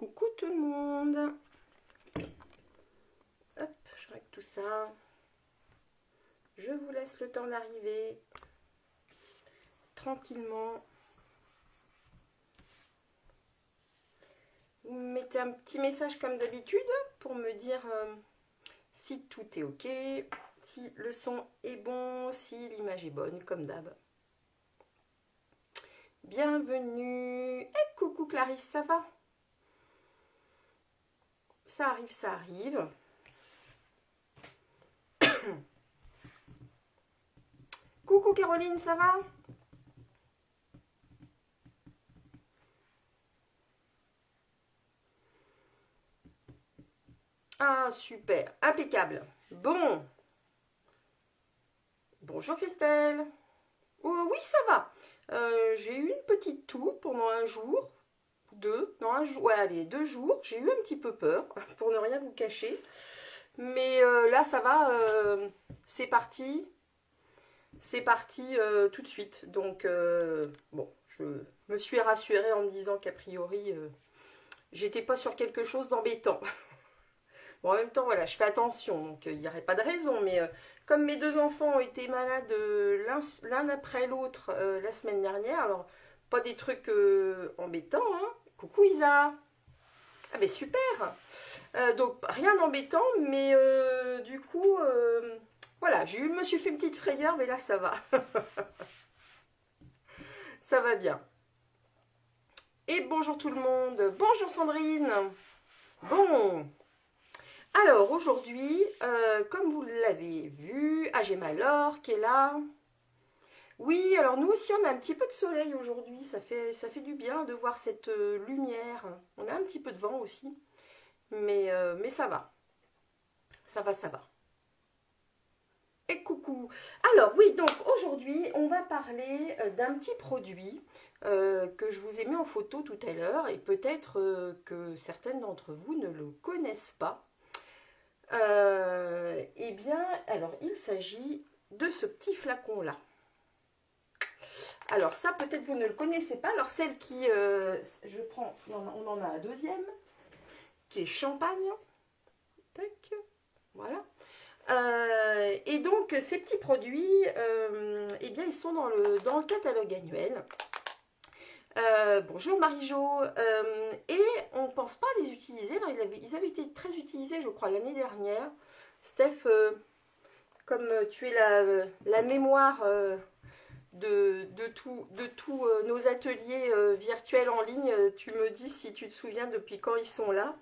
Coucou tout le monde. Hop, je règle tout ça. Je vous laisse le temps d'arriver tranquillement. Vous me mettez un petit message comme d'habitude pour me dire si tout est ok, si le son est bon, si l'image est bonne, comme d'hab. Bienvenue. Et coucou Clarisse, ça va? Ça arrive, ça arrive. Coucou Caroline, ça va? Ah, super, impeccable. Bon. Bonjour Christelle. Oh, oui, ça va. J'ai eu une petite toux pendant un jour, deux, non, un jour, ouais, allez, 2 jours. J'ai eu un petit peu peur, pour ne rien vous cacher. Mais là, ça va, c'est parti. C'est parti tout de suite. Donc, bon, je me suis rassurée en me disant qu'a priori, j'étais pas sur quelque chose d'embêtant. Bon, en même temps, voilà, je fais attention, donc il n'y aurait pas de raison. Mais comme mes deux enfants ont été malades l'un après l'autre la semaine dernière, alors pas des trucs embêtants, hein. Coucou Isa. Ah ben super. Donc rien d'embêtant, mais du coup, voilà, je me suis fait une petite frayeur, mais là ça va. Ça va bien. Et bonjour tout le monde. Bonjour Sandrine. Bon. Alors aujourd'hui, comme vous l'avez vu, ah j'ai ma Laure qui est là. Oui, alors nous aussi on a un petit peu de soleil aujourd'hui, ça fait du bien de voir cette lumière. On a un petit peu de vent aussi, mais ça va, ça va, ça va. Et coucou. Alors oui, donc aujourd'hui on va parler d'un petit produit que je vous ai mis en photo tout à l'heure et peut-être que certaines d'entre vous ne le connaissent pas. Eh bien, alors il s'agit de ce petit flacon-là. Alors ça, peut-être vous ne le connaissez pas. Alors celle qui, je prends, on en a un deuxième, qui est champagne. Tac, voilà. Et donc ces petits produits, eh bien ils sont dans le catalogue annuel. Bonjour Marie-Jo. Et on ne pense pas les utiliser. Non, ils avaient été très utilisés, je crois, l'année dernière. Steph, comme tu es la mémoire de tous nos ateliers virtuels en ligne, tu me dis si tu te souviens depuis quand ils sont là.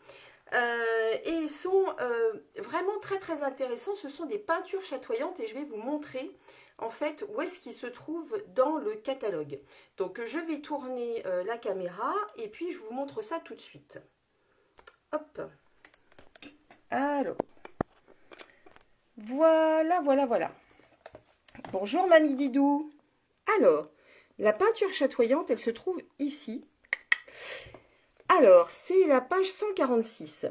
Et ils sont vraiment très très intéressants. Ce sont des peintures chatoyantes et je vais vous montrer en fait où est-ce qu'ils se trouvent dans le catalogue. Donc je vais tourner la caméra et puis je vous montre ça tout de suite. Hop. Alors, voilà, voilà, voilà. Bonjour Mamie Didou. Alors, la peinture chatoyante, elle se trouve ici. Alors, c'est la page 146.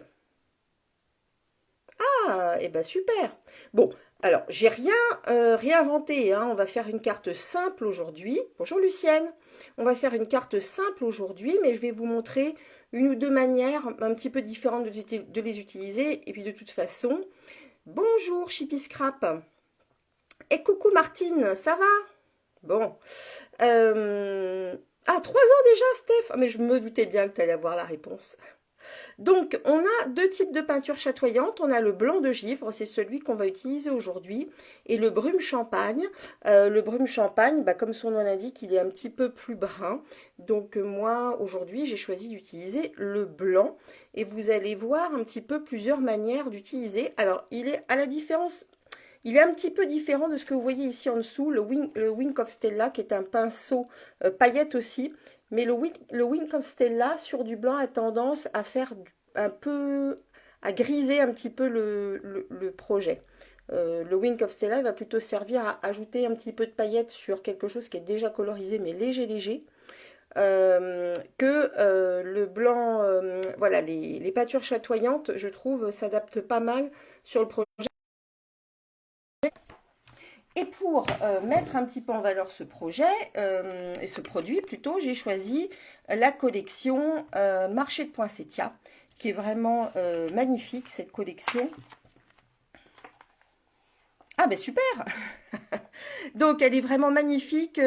Ah, et ben super. Bon, alors, j'ai rien réinventé, hein. On va faire une carte simple aujourd'hui. Bonjour Lucienne. On va faire une carte simple aujourd'hui, mais je vais vous montrer une ou deux manières un petit peu différentes de les utiliser. Et puis de toute façon, bonjour Chippy Scrap. Et coucou Martine, ça va? Bon. Ah, 3 ans déjà, Steph? Ah, mais je me doutais bien que tu allais avoir la réponse. Donc, on a deux types de peinture chatoyante. On a le blanc de givre, c'est celui qu'on va utiliser aujourd'hui, et le brume champagne. Le brume champagne, bah, comme son nom l'indique, il est un petit peu plus brun. Donc, moi, aujourd'hui, j'ai choisi d'utiliser le blanc. Et vous allez voir un petit peu plusieurs manières d'utiliser. Alors, il est à la différence... Il est un petit peu différent de ce que vous voyez ici en dessous, le Wink of Stella, qui est un pinceau paillette aussi. Mais le Wink of Stella, sur du blanc, a tendance à faire un peu, à griser un petit peu le projet. Le Wink of Stella, il va plutôt servir à ajouter un petit peu de paillettes sur quelque chose qui est déjà colorisé, mais léger, léger. Que le blanc, voilà, les peintures chatoyantes, je trouve, s'adaptent pas mal sur le projet. Et pour mettre un petit peu en valeur ce projet, et ce produit plutôt, j'ai choisi la collection Marché de Poinsettia, qui est vraiment magnifique, cette collection. Ah ben super. Donc elle est vraiment magnifique,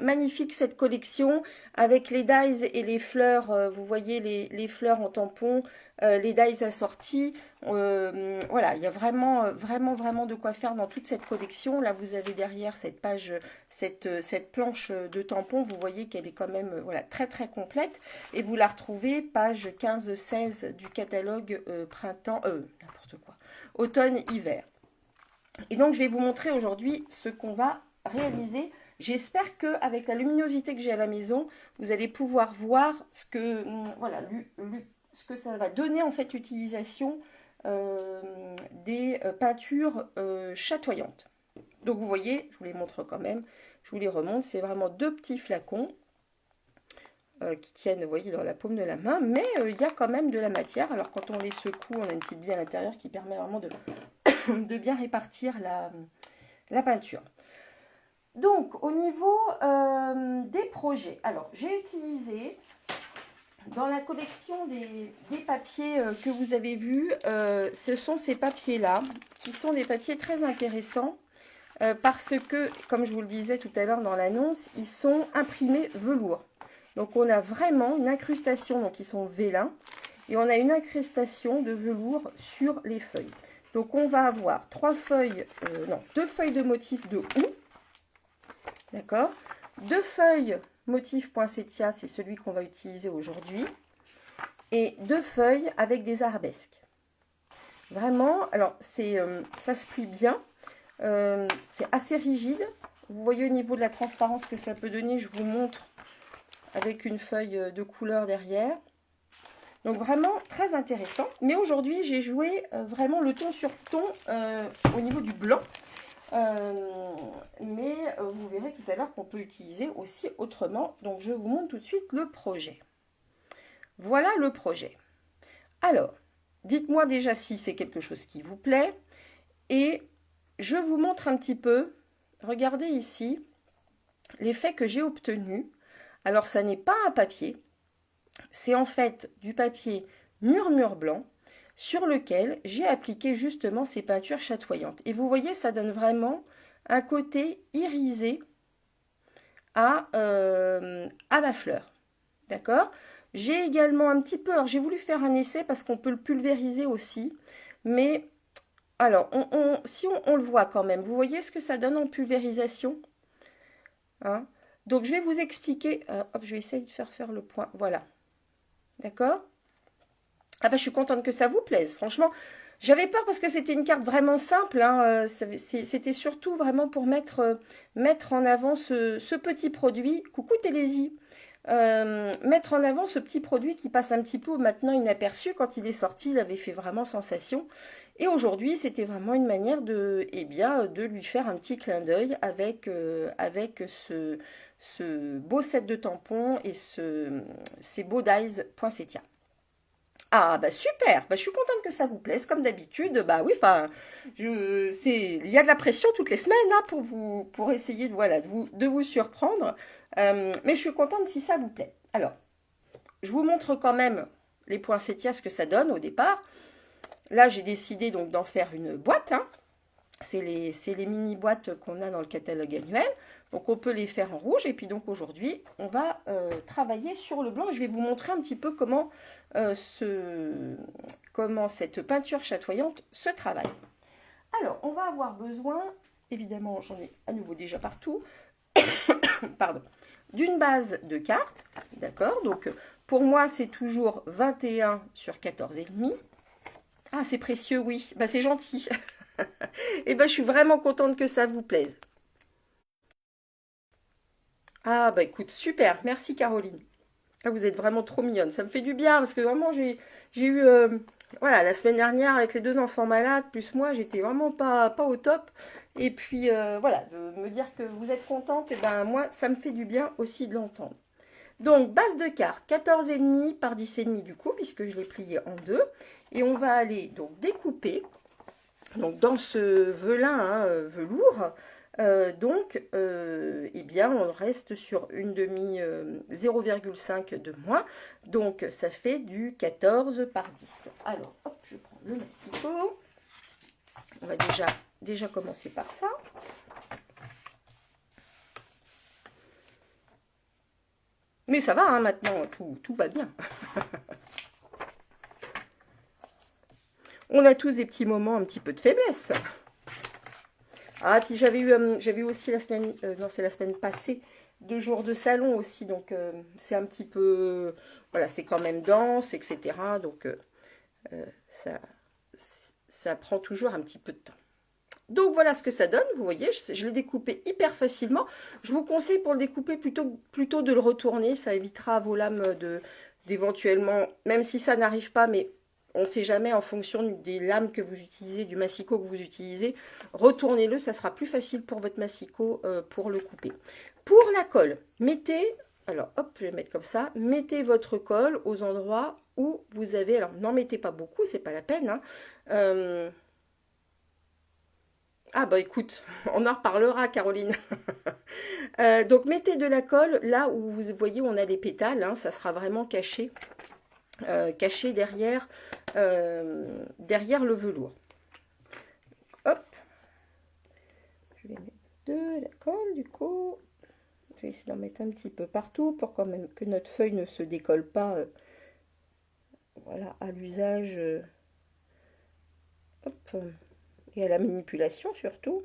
magnifique cette collection avec les dies et les fleurs. Vous voyez les fleurs en tampon, les dies assortis. Voilà, il y a vraiment, vraiment de quoi faire dans toute cette collection. Là, vous avez derrière cette page, cette planche de tampon. Vous voyez qu'elle est quand même, voilà, très complète. Et vous la retrouvez page 15-16 du catalogue printemps, n'importe quoi, automne-hiver. Et donc, je vais vous montrer aujourd'hui ce qu'on va réaliser. J'espère qu'avec la luminosité que j'ai à la maison, vous allez pouvoir voir ce que, voilà, ce que ça va donner en fait l'utilisation des peintures chatoyantes. Donc, vous voyez, je vous les montre quand même, je vous les remonte. C'est vraiment deux petits flacons qui tiennent, vous voyez, dans la paume de la main. Mais il y a quand même de la matière. Alors, quand on les secoue, on a une petite bille à l'intérieur qui permet vraiment de bien répartir la peinture. Donc, au niveau des projets, alors j'ai utilisé dans la collection des papiers que vous avez vus, ce sont ces papiers-là, qui sont des papiers très intéressants parce que, comme je vous le disais tout à l'heure dans l'annonce, ils sont imprimés velours. Donc, on a vraiment une incrustation, donc ils sont vélins, et on a une incrustation de velours sur les feuilles. Donc, on va avoir deux feuilles de motif de houx. D'accord? Deux feuilles motif poinsettia, c'est celui qu'on va utiliser aujourd'hui. Et deux feuilles avec des arabesques. Vraiment, alors, ça se plie bien. C'est assez rigide. Vous voyez au niveau de la transparence que ça peut donner. Je vous montre avec une feuille de couleur derrière. Donc vraiment très intéressant. Mais aujourd'hui, j'ai joué vraiment le ton sur ton au niveau du blanc. Mais vous verrez tout à l'heure qu'on peut utiliser aussi autrement. Donc je vous montre tout de suite le projet. Voilà le projet. Alors, dites-moi déjà si c'est quelque chose qui vous plaît. Et je vous montre un petit peu. Regardez ici l'effet que j'ai obtenu. Alors ça n'est pas un papier. C'est en fait du papier murmure blanc sur lequel j'ai appliqué justement ces peintures chatoyantes. Et vous voyez, ça donne vraiment un côté irisé à la fleur. D'accord? J'ai également un petit peu, alors j'ai voulu faire un essai parce qu'on peut le pulvériser aussi, mais alors, si on le voit quand même, vous voyez ce que ça donne en pulvérisation, hein? Donc, je vais vous expliquer, hop, je vais essayer de faire le point, voilà. D'accord? Ah bah, je suis contente que ça vous plaise. Franchement, j'avais peur parce que c'était une carte vraiment simple, hein. C'était surtout vraiment pour mettre en avant ce petit produit. Coucou Télésie. Mettre en avant ce petit produit qui passe un petit peu maintenant inaperçu. Quand il est sorti, il avait fait vraiment sensation. Et aujourd'hui, c'était vraiment une manière de lui faire un petit clin d'œil avec ce beau set de tampons et ces beaux dies poinsettia. Ah bah super, bah, je suis contente que ça vous plaise comme d'habitude. Bah oui, enfin, il y a de la pression toutes les semaines hein, pour essayer de vous surprendre. Mais je suis contente si ça vous plaît. Alors, je vous montre quand même les poinsettias, ce que ça donne au départ. Là, j'ai décidé donc d'en faire une boîte. Hein. C'est les mini boîtes qu'on a dans le catalogue annuel. Donc, on peut les faire en rouge. Et puis, donc, aujourd'hui, on va travailler sur le blanc. Je vais vous montrer un petit peu comment cette peinture chatoyante se travaille. Alors, on va avoir besoin, évidemment, j'en ai à nouveau déjà partout, pardon, d'une base de cartes. D'accord? Donc, pour moi, c'est toujours 21 sur 14,5. Ah, c'est précieux, oui. Bah, c'est gentil. Et ben, je suis vraiment contente que ça vous plaise. Ah, bah écoute, super. Merci, Caroline. Ah, vous êtes vraiment trop mignonne. Ça me fait du bien parce que vraiment, j'ai eu... voilà, la semaine dernière, avec les deux enfants malades, plus moi, j'étais vraiment pas au top. Et puis, voilà, de me dire que vous êtes contente, et ben moi, ça me fait du bien aussi de l'entendre. Donc, base de carte, 14,5 par 10,5 du coup, puisque je l'ai plié en deux. Et on va aller donc découper, donc dans ce velin hein, velours, Eh bien, on reste sur une demi 0,5 de moins. Donc, ça fait du 14 par 10. Alors, hop, je prends le massicot. On va déjà commencer par ça. Mais ça va, hein, maintenant, tout va bien. On a tous des petits moments, un petit peu de faiblesse. Ah, puis j'avais eu aussi la semaine, non, c'est la semaine passée, 2 jours de salon aussi. Donc, c'est un petit peu, voilà, c'est quand même dense, etc. Donc, ça, ça prend toujours un petit peu de temps. Donc voilà ce que ça donne, vous voyez, je l'ai découpé hyper facilement. Je vous conseille pour le découper plutôt de le retourner, ça évitera à vos lames d'éventuellement, même si ça n'arrive pas, mais on ne sait jamais en fonction des lames que vous utilisez, du massicot que vous utilisez, retournez-le, ça sera plus facile pour votre massicot pour le couper. Pour la colle, alors hop, je vais mettre comme ça, mettez votre colle aux endroits où vous avez, alors n'en mettez pas beaucoup, c'est pas la peine, hein, ah bah écoute, on en reparlera Caroline. Donc mettez de la colle là où vous voyez on a les pétales, hein, ça sera vraiment caché, caché derrière, derrière le velours. Hop, je vais mettre de la colle du coup. Je vais essayer d'en mettre un petit peu partout pour quand même que notre feuille ne se décolle pas. Voilà, à l'usage. Hop. Et à la manipulation surtout.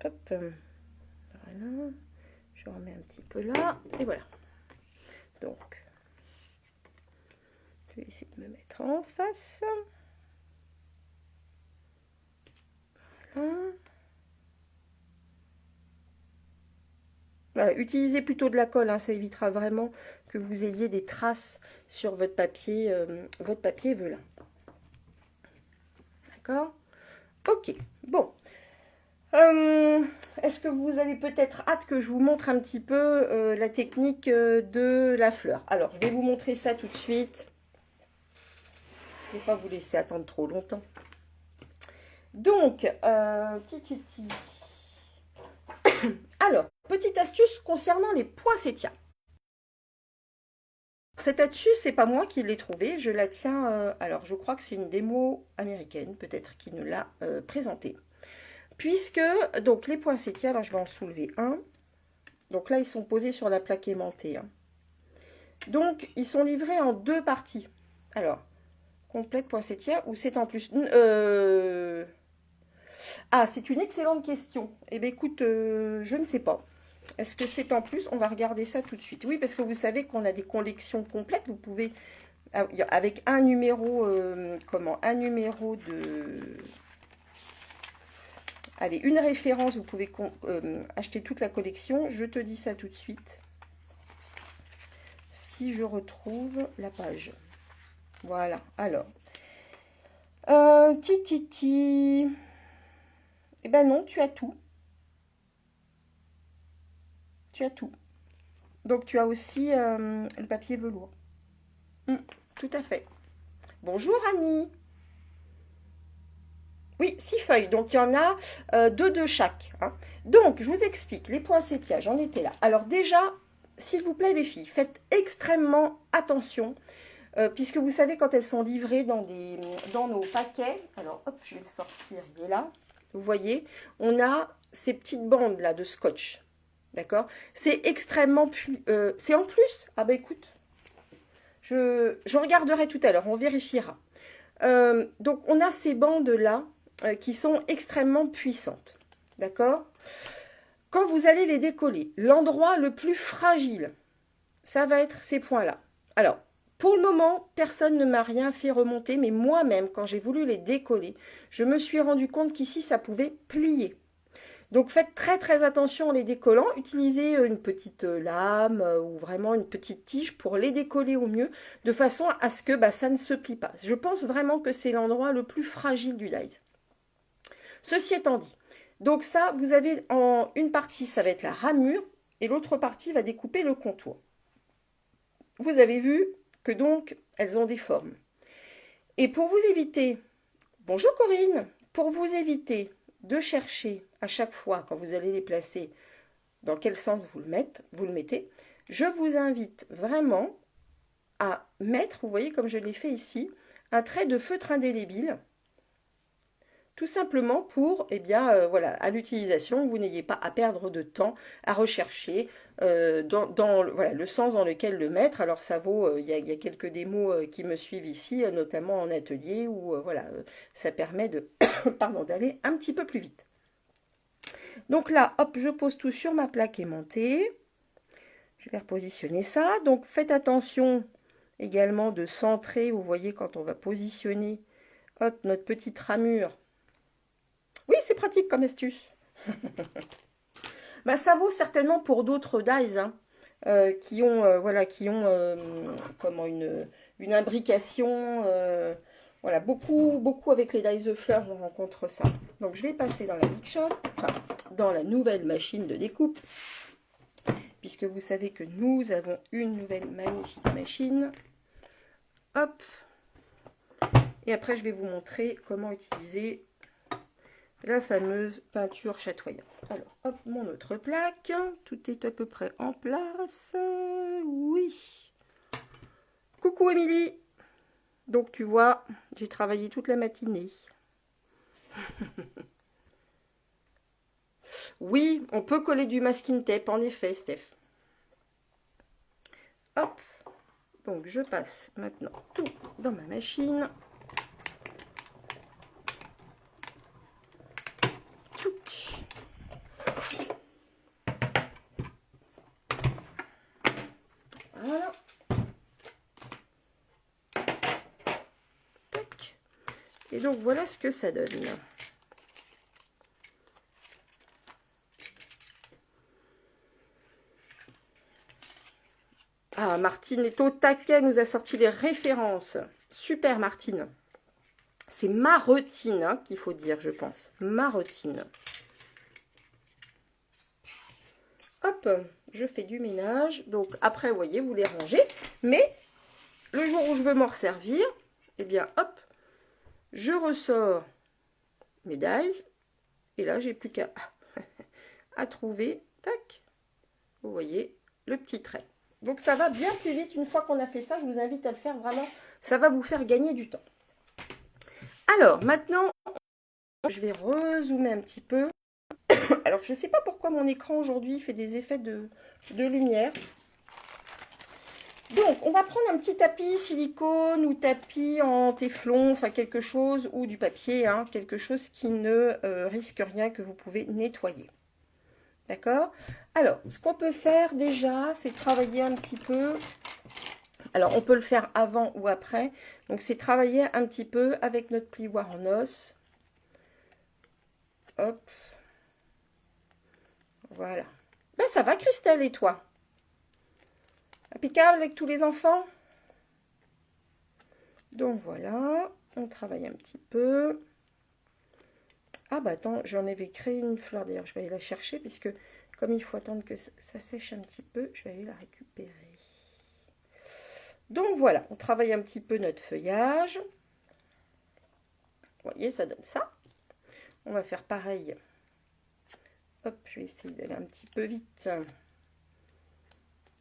Hop, voilà, je remets un petit peu là, et voilà. Donc, je vais essayer de me mettre en face. Voilà. Voilà, utilisez plutôt de la colle, hein, ça évitera vraiment que vous ayez des traces sur votre papier velin. D'accord? Ok, bon. Est-ce que vous avez peut-être hâte que je vous montre un petit peu la technique de la fleur? Alors, je vais vous montrer ça tout de suite. Je ne vais pas vous laisser attendre trop longtemps. Donc, alors, petite astuce concernant les poinsettias. Cette astuce, c'est pas moi qui l'ai trouvée, je la tiens, alors je crois que c'est une démo américaine, peut-être qui nous l'a présentée. Puisque, donc les poinsettias, alors je vais en soulever un. Donc là, ils sont posés sur la plaque aimantée. Hein. Donc, ils sont livrés en 2 parties. Alors, complète poinsettia ou c'est en plus Ah, c'est une excellente question. Eh bien, écoute, je ne sais pas. Est-ce que c'est en plus? On va regarder ça tout de suite. Oui, parce que vous savez qu'on a des collections complètes. Vous pouvez, avec un numéro, un numéro de... Allez, une référence, vous pouvez acheter toute la collection. Je te dis ça tout de suite. Si je retrouve la page. Voilà, alors. Titi. Eh ben non, tu as tout. Tu as tout. Donc tu as aussi le papier velours. Tout à fait. Bonjour Annie. Oui, 6 feuilles. Donc il y en a 2 de chaque. Hein. Donc je vous explique. Les poinsettias, j'en étais là. Alors déjà, s'il vous plaît les filles, faites extrêmement attention. Puisque vous savez quand elles sont livrées dans nos paquets. Alors hop, je vais le sortir. Il est là. Vous voyez, on a ces petites bandes là de scotch. D'accord? C'est extrêmement... c'est en plus? Ah bah écoute, je regarderai tout à l'heure, on vérifiera. Donc on a ces bandes-là qui sont extrêmement puissantes. D'accord? Quand vous allez les décoller, l'endroit le plus fragile, ça va être ces points-là. Alors, pour le moment, personne ne m'a rien fait remonter, mais moi-même, quand j'ai voulu les décoller, je me suis rendu compte qu'ici, ça pouvait plier. Donc faites très très attention en les décollant, utilisez une petite lame ou vraiment une petite tige pour les décoller au mieux, de façon à ce que ça ne se plie pas. Je pense vraiment que c'est l'endroit le plus fragile du dies. Ceci étant dit, donc ça, vous avez en une partie, ça va être la ramure, et l'autre partie va découper le contour. Vous avez vu que donc, elles ont des formes. Et pour vous éviter, bonjour Corinne, pour vous éviter de chercher à chaque fois quand vous allez les placer dans quel sens vous le mettez, je vous invite vraiment à mettre, vous voyez comme je l'ai fait ici, un trait de feutre indélébile, tout simplement pour, eh bien, voilà, à l'utilisation, vous n'ayez pas à perdre de temps à rechercher voilà, le sens dans lequel le mettre. Alors ça vaut, il y a quelques démos qui me suivent ici, notamment en atelier, où voilà, ça permet de, pardon, d'aller un petit peu plus vite. Donc là, hop, je pose tout sur ma plaque aimantée. Je vais repositionner ça. Donc faites attention également de centrer, vous voyez, quand on va positionner, hop, notre petite ramure. Oui, c'est pratique comme astuce. Bah, ça vaut certainement pour d'autres dies hein, qui ont, voilà, comment une imbrication. Voilà, beaucoup avec les dies de fleurs, on rencontre ça. Donc je vais passer dans la Big Shot, enfin, dans la nouvelle machine de découpe, puisque vous savez que nous avons une nouvelle magnifique machine. Hop. Et après, je vais vous montrer comment utiliser la fameuse peinture chatoyante. Alors, hop, mon autre plaque. Tout est à peu près en place. Oui. Coucou Émilie. Donc, tu vois, j'ai travaillé toute la matinée. Oui, on peut coller du masking tape, en effet, Steph. Hop. Donc, je passe maintenant tout dans ma machine. Tchouk. Voilà. Tac. Et donc, voilà ce que ça donne. Ah, Martine est au taquet, nous a sorti les références. Super, Martine. C'est Marotine hein, qu'il faut dire, je pense. Marotine. Hop, je fais du ménage. Donc, après, vous voyez, vous les rangez. Mais, le jour où je veux m'en resservir, eh bien, hop, je ressors mes dies. Et là, j'ai plus qu'à à trouver, tac, vous voyez, le petit trait. Donc, ça va bien plus vite. Une fois qu'on a fait ça, je vous invite à le faire vraiment. Ça va vous faire gagner du temps. Alors, maintenant, je vais rezoomer un petit peu. Alors, je ne sais pas pourquoi mon écran aujourd'hui fait des effets de lumière. Donc, on va prendre un petit tapis silicone ou tapis en téflon, enfin quelque chose, ou du papier, hein, quelque chose qui ne risque rien, que vous pouvez nettoyer. D'accord? Alors, ce qu'on peut faire déjà, c'est travailler un petit peu. Alors, on peut le faire avant ou après. Donc, c'est travailler un petit peu avec notre plioir en os. Hop. Voilà. Ben, ça va, Christelle, et toi? Impeccable avec tous les enfants? Donc, voilà. On travaille un petit peu. Ah, bah, attends, j'en avais créé une fleur. D'ailleurs, je vais aller la chercher, puisque comme il faut attendre que ça sèche un petit peu, je vais aller la récupérer. Donc, voilà. On travaille un petit peu notre feuillage. Vous voyez, ça donne ça. On va faire pareil. Hop, je vais essayer d'aller un petit peu vite.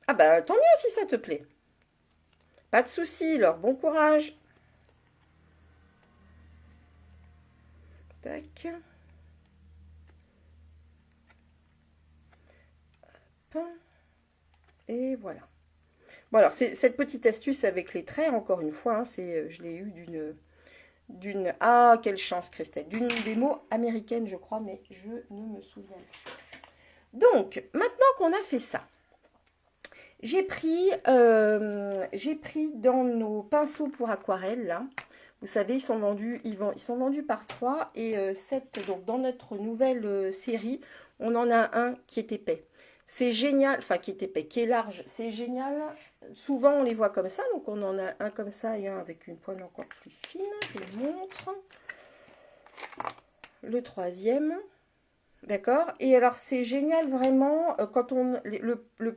Ah bah, tant mieux si ça te plaît. Pas de souci, alors bon courage. Tac. Hop. Et voilà. Bon alors, c'est cette petite astuce avec les traits, encore une fois, hein, je l'ai eu d'une... Ah, quelle chance, Christelle. D'une démo américaine, je crois, mais je ne me souviens plus. Donc, maintenant qu'on a fait ça, j'ai pris dans nos pinceaux pour aquarelle, là. Vous savez, ils sont vendus par 3 et donc dans notre nouvelle série, on en a un qui est épais. C'est génial, enfin qui est épais, qui est large, c'est génial. Souvent on les voit comme ça, donc on en a un comme ça et un avec une pointe encore plus fine. Je vous montre. Le troisième. D'accord? Et alors, c'est génial vraiment quand on le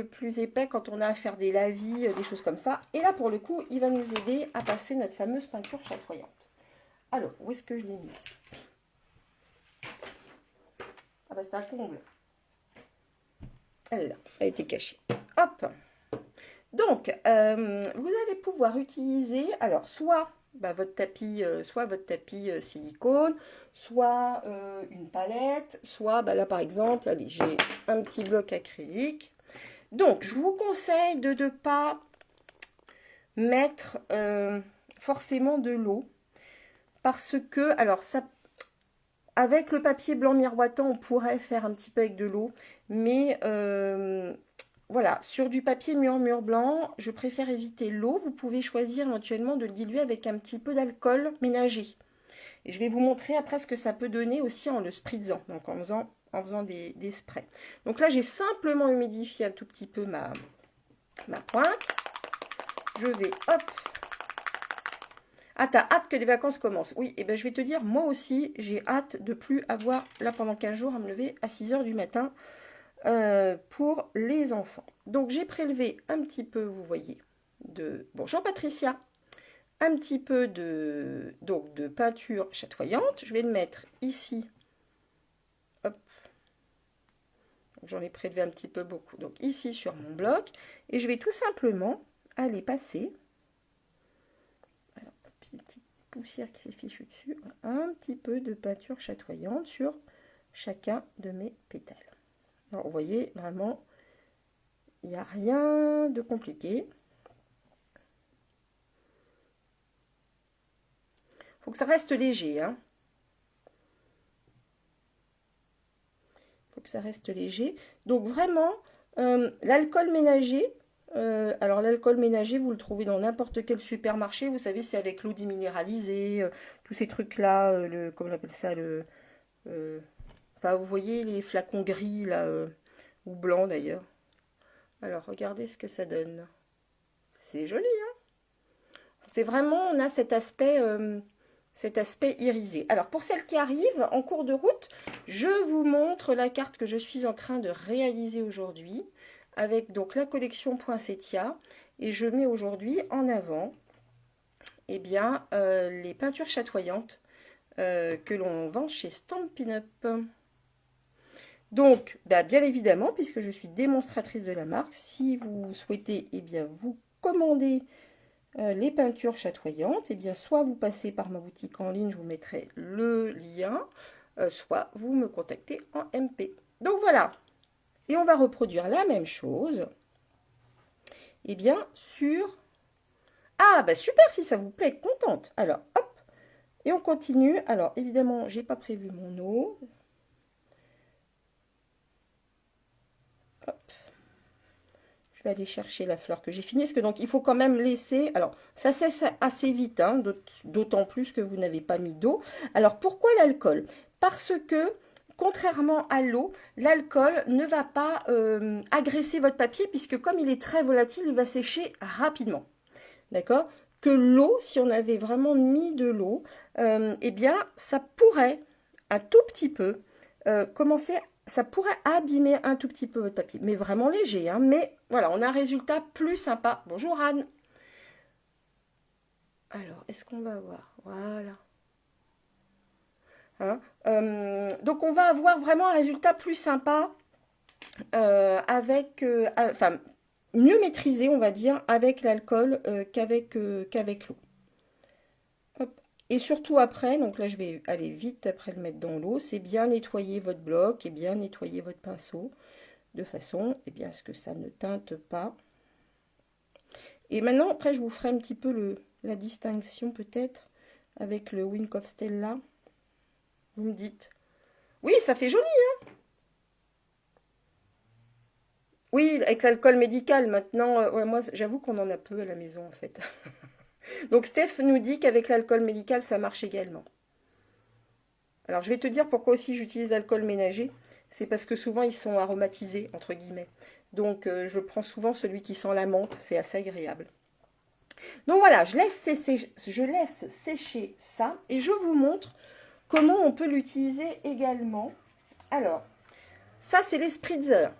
plus épais, quand on a à faire des lavis, des choses comme ça. Et là, pour le coup, il va nous aider à passer notre fameuse peinture chatoyante. Alors, où est-ce que je l'ai mise? Ah bah, c'est un comble. Elle est là, elle a été cachée. Hop! Donc, vous allez pouvoir utiliser, alors, soit votre tapis, silicone, soit une palette, soit là par exemple, allez, j'ai un petit bloc acrylique. Donc, je vous conseille de ne pas mettre forcément de l'eau parce que, alors, ça, avec le papier blanc miroitant, on pourrait faire un petit peu avec de l'eau, mais voilà, sur du papier mur blanc, je préfère éviter l'eau. Vous pouvez choisir éventuellement de le diluer avec un petit peu d'alcool ménager. Et je vais vous montrer après ce que ça peut donner aussi en le spritzant, donc en faisant des sprays. Donc là, j'ai simplement humidifié un tout petit peu ma pointe. Je vais, hop. Ah, t'as hâte que les vacances commencent. Oui, et ben je vais te dire, moi aussi, j'ai hâte de plus avoir, là pendant 15 jours, à me lever à 6 h du matin pour les enfants. Donc j'ai prélevé un petit peu, vous voyez, de... Bonjour Patricia. Un petit peu de peinture chatoyante. Je vais le mettre ici. Hop. J'en ai prélevé un petit peu beaucoup. Donc ici sur mon bloc. Et je vais tout simplement aller passer. Alors, une petite poussière qui s'est fichue dessus. Un petit peu de peinture chatoyante sur chacun de mes pétales. Alors, vous voyez, vraiment, il n'y a rien de compliqué. Il faut que ça reste léger. Hein. Faut que ça reste léger. Donc, vraiment, l'alcool ménager, alors l'alcool ménager, vous le trouvez dans n'importe quel supermarché. Vous savez, c'est avec l'eau déminéralisée, tous ces trucs-là, comment on appelle ça, enfin, vous voyez les flacons gris, là, ou blancs d'ailleurs. Alors, regardez ce que ça donne. C'est joli, hein? C'est vraiment, on a cet aspect irisé. Alors, pour celles qui arrivent en cours de route, je vous montre la carte que je suis en train de réaliser aujourd'hui avec donc la collection Poinsettia. Et je mets aujourd'hui en avant eh bien, les peintures chatoyantes que l'on vend chez Stampin' Up. Donc, bien évidemment, puisque je suis démonstratrice de la marque, si vous souhaitez eh bien, vous commander les peintures chatoyantes, eh bien, soit vous passez par ma boutique en ligne, je vous mettrai le lien, soit vous me contactez en MP. Donc voilà, et on va reproduire la même chose eh bien, sur... Ah, super, si ça vous plaît, contente. Alors, hop, et on continue. Alors, évidemment, j'ai pas prévu mon eau. Hop. Je vais aller chercher la fleur que j'ai finie. Parce que donc, il faut quand même laisser... Alors, ça sèche assez vite, hein, d'autant plus que vous n'avez pas mis d'eau. Alors, pourquoi l'alcool? Parce que, contrairement à l'eau, l'alcool ne va pas agresser votre papier, puisque comme il est très volatile, il va sécher rapidement. D'accord? Que l'eau, si on avait vraiment mis de l'eau, eh bien, ça pourrait, un tout petit peu, commencer, ça pourrait abîmer un tout petit peu votre papier. Mais vraiment léger, hein, mais voilà, on a un résultat plus sympa. Bonjour Anne. Alors, est-ce qu'on va voir? Voilà. Hein, donc, on va avoir vraiment un résultat plus sympa avec... enfin, mieux maîtrisé, on va dire, avec l'alcool qu'avec l'eau. Et surtout après, donc là je vais aller vite après le mettre dans l'eau, c'est bien nettoyer votre bloc et bien nettoyer votre pinceau de façon eh bien, à ce que ça ne teinte pas. Et maintenant, après je vous ferai un petit peu la distinction peut-être avec le Wink of Stella. Vous me dites. Oui, ça fait joli, hein? Oui, avec l'alcool médical maintenant, ouais, moi j'avoue qu'on en a peu à la maison en fait. Donc Steph nous dit qu'avec l'alcool médical, ça marche également. Alors je vais te dire pourquoi aussi j'utilise l'alcool ménager. C'est parce que souvent ils sont aromatisés, entre guillemets. Donc je prends souvent celui qui sent la menthe, c'est assez agréable. Donc voilà, je laisse sécher ça et je vous montre comment on peut l'utiliser également Alors, ça, c'est les spritzers.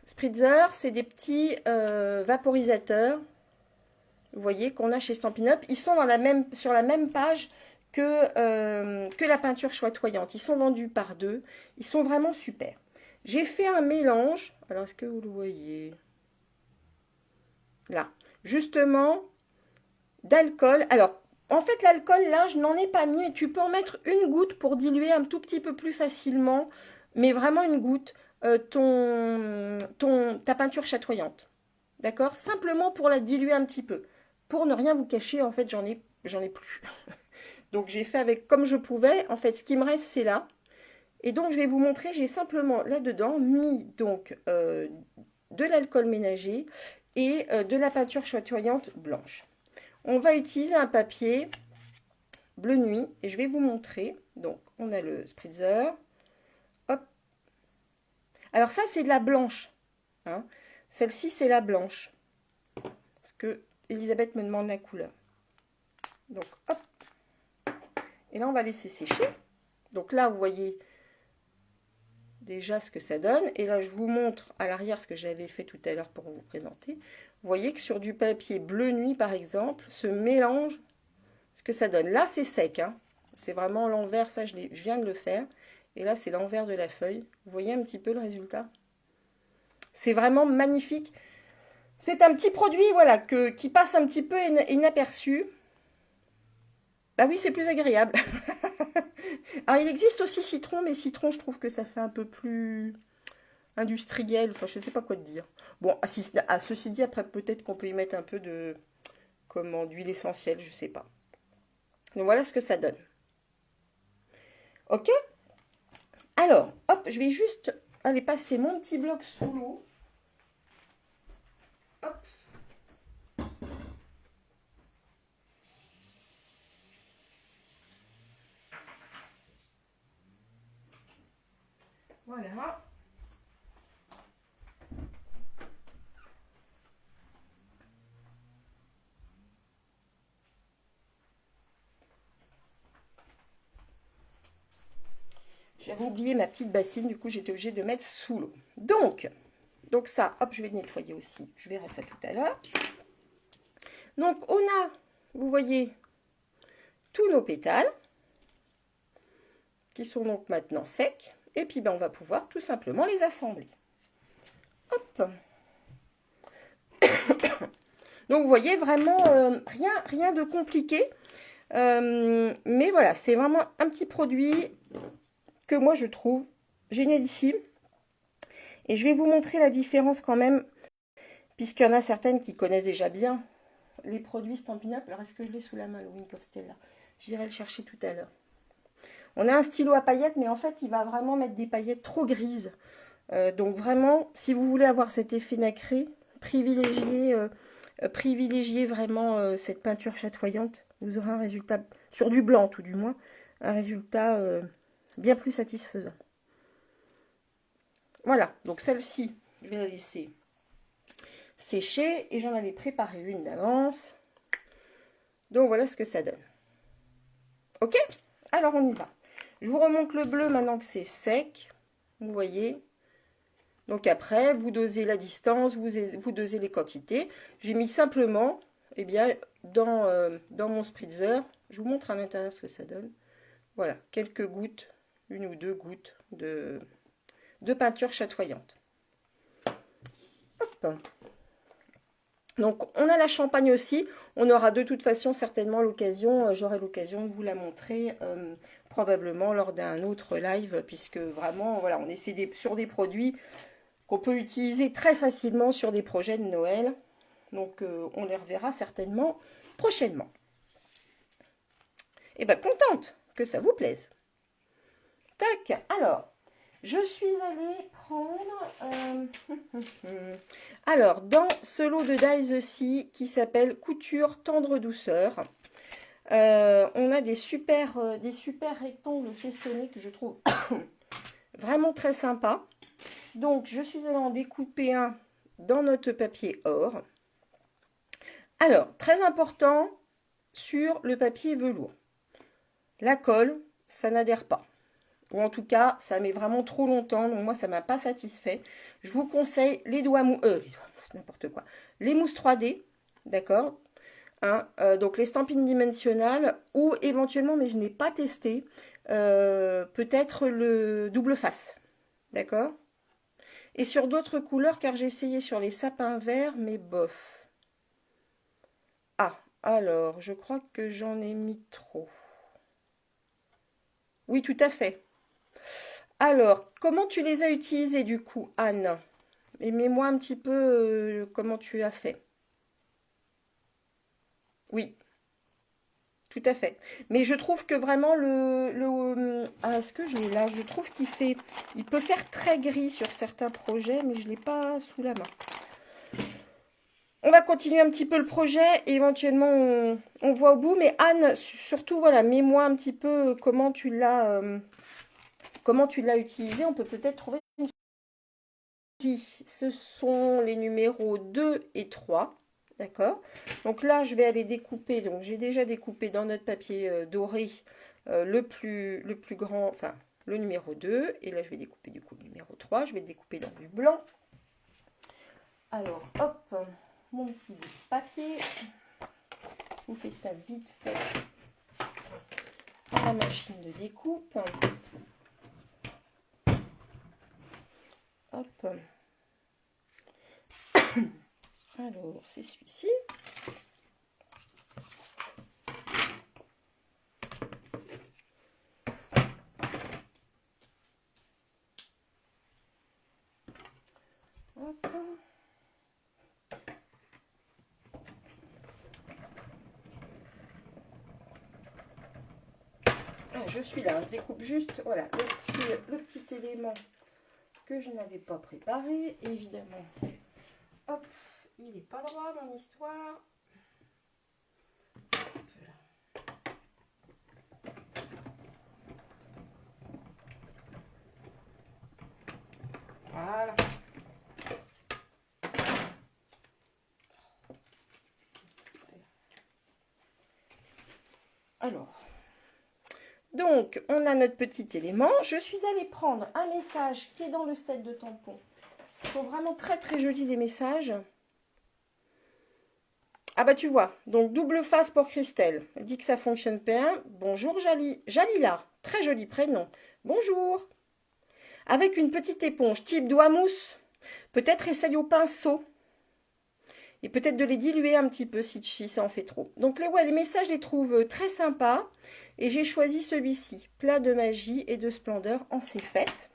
Spritzer, c'est des petits vaporisateurs, vous voyez, qu'on a chez Stampin' Up. Ils sont sur la même page que la peinture chatoyante. Ils sont vendus par deux. Ils sont vraiment super. J'ai fait un mélange. Alors, est-ce que vous le voyez? Là. Justement, d'alcool. Alors, en fait, l'alcool, là, je n'en ai pas mis, mais tu peux en mettre une goutte pour diluer un tout petit peu plus facilement, mais vraiment une goutte, ta peinture chatoyante. D'accord? Simplement pour la diluer un petit peu. Pour ne rien vous cacher, en fait, j'en ai plus. Donc, j'ai fait avec comme je pouvais. En fait, ce qui me reste, c'est là. Et donc, je vais vous montrer, j'ai simplement là-dedans mis donc de l'alcool ménager et de la peinture chatoyante blanche. On va utiliser un papier bleu nuit et je vais vous montrer. Donc, on a le spritzer. Hop. Alors ça, c'est de la blanche. Hein. Celle-ci, c'est la blanche. Parce que Elisabeth me demande la couleur. Donc, hop. Et là, on va laisser sécher. Donc là, vous voyez déjà ce que ça donne. Et là, je vous montre à l'arrière ce que j'avais fait tout à l'heure pour vous présenter. Vous voyez que sur du papier bleu nuit, par exemple, ce mélange, ce que ça donne. Là, c'est sec. Hein. C'est vraiment l'envers. Ça, je viens de le faire. Et là, c'est l'envers de la feuille. Vous voyez un petit peu le résultat? C'est vraiment magnifique. C'est un petit produit, voilà, qui passe un petit peu inaperçu. Bah oui, c'est plus agréable. Alors, il existe aussi citron, mais citron, je trouve que ça fait un peu plus industriel. Enfin, je ne sais pas quoi te dire. Bon, ceci dit, après, peut-être qu'on peut y mettre un peu d'huile essentielle, je ne sais pas. Donc, voilà ce que ça donne. Ok? Alors, hop, je vais juste aller passer mon petit bloc sous l'eau. Hop. Voilà. J'avais oublié ma petite bassine, du coup j'étais obligée de mettre sous l'eau. Donc ça, hop, je vais nettoyer aussi. Je verrai ça tout à l'heure. Donc on a, vous voyez, tous nos pétales qui sont donc maintenant secs. Et puis ben, on va pouvoir tout simplement les assembler. Hop. Donc vous voyez vraiment rien de compliqué. Mais voilà, c'est vraiment un petit produit que moi je trouve génialissime. Et je vais vous montrer la différence quand même, puisqu'il y en a certaines qui connaissent déjà bien les produits Stampin' Up. Alors est-ce que je l'ai sous la main, le Wink of Stella? J'irai le chercher tout à l'heure. On a un stylo à paillettes, mais en fait, il va vraiment mettre des paillettes trop grises. Donc vraiment, si vous voulez avoir cet effet nacré, privilégiez vraiment cette peinture chatoyante. Vous aurez un résultat, sur du blanc tout du moins, un résultat bien plus satisfaisant. Voilà, donc celle-ci, je vais la laisser sécher et j'en avais préparé une d'avance. Donc voilà ce que ça donne. Ok? Alors on y va. Je vous remonte le bleu maintenant que c'est sec. Vous voyez. Donc après, vous dosez la distance, vous dosez les quantités. J'ai mis simplement, eh bien, dans mon spritzer, je vous montre à l'intérieur ce que ça donne. Voilà, quelques gouttes, une ou deux gouttes de peinture chatoyante. Hop. Donc on a la champagne aussi. On aura de toute façon certainement l'occasion, j'aurai l'occasion de vous la montrer probablement lors d'un autre live, puisque vraiment, voilà, on essaie sur des produits qu'on peut utiliser très facilement sur des projets de Noël. Donc, on les reverra certainement prochainement. Et bien, contente que ça vous plaise. Tac, alors, je suis allée prendre... alors, dans ce lot de dies aussi, qui s'appelle Couture Tendre Douceur, on a des super rectangles festonnés que je trouve vraiment très sympas. Donc, je suis allée en découper un dans notre papier or. Alors, très important sur le papier velours. La colle, ça n'adhère pas. Ou en tout cas, ça met vraiment trop longtemps. Donc moi, ça ne m'a pas satisfait. Je vous conseille les doigts mous. N'importe quoi. Les mousses 3D. D'accord, hein, donc les stampines dimensionnelles. Ou éventuellement, mais je n'ai pas testé, peut-être le double face. D'accord. Et sur d'autres couleurs, car j'ai essayé sur les sapins verts, mais bof. Ah, alors, je crois que j'en ai mis trop. Oui, tout à fait. Alors, comment tu les as utilisés du coup, Anne? Et mets-moi un petit peu comment tu as fait. Oui, tout à fait. Mais je trouve que vraiment est-ce que je l'ai là? Je trouve il peut faire très gris sur certains projets, mais je ne l'ai pas sous la main. On va continuer un petit peu le projet et éventuellement on voit au bout. Mais Anne, surtout, voilà, mets-moi un petit peu comment tu l'as utilisé. On peut peut-être trouver une solution. Ce sont les numéros 2 et 3. D'accord. Donc là, je vais aller découper. Donc j'ai déjà découpé dans notre papier doré le plus grand, enfin le numéro 2. Et là, je vais découper du coup le numéro 3. Je vais le découper dans du blanc. Alors, hop, mon petit bout de papier. Je vous fais ça vite fait à la machine de découpe. Hop. Alors, c'est celui-ci. Hop. Ah, je suis là, je découpe juste voilà, le petit élément que je n'avais pas préparé. Évidemment, hop, il n'est pas droit mon histoire. Voilà. Alors, donc, on a notre petit élément. Je suis allée prendre un message qui est dans le set de tampons. Ils sont vraiment très très jolis les messages. Ah bah tu vois, donc double face pour Christelle. Elle dit que ça fonctionne bien. Bonjour Jalila, très joli prénom. Bonjour. Avec une petite éponge type doigt mousse. Peut-être essaye au pinceau. Et peut-être de les diluer un petit peu si ça en fait trop. Donc les messages, je les trouve très sympas. Et j'ai choisi celui-ci. Plat de magie et de splendeur en ses fêtes.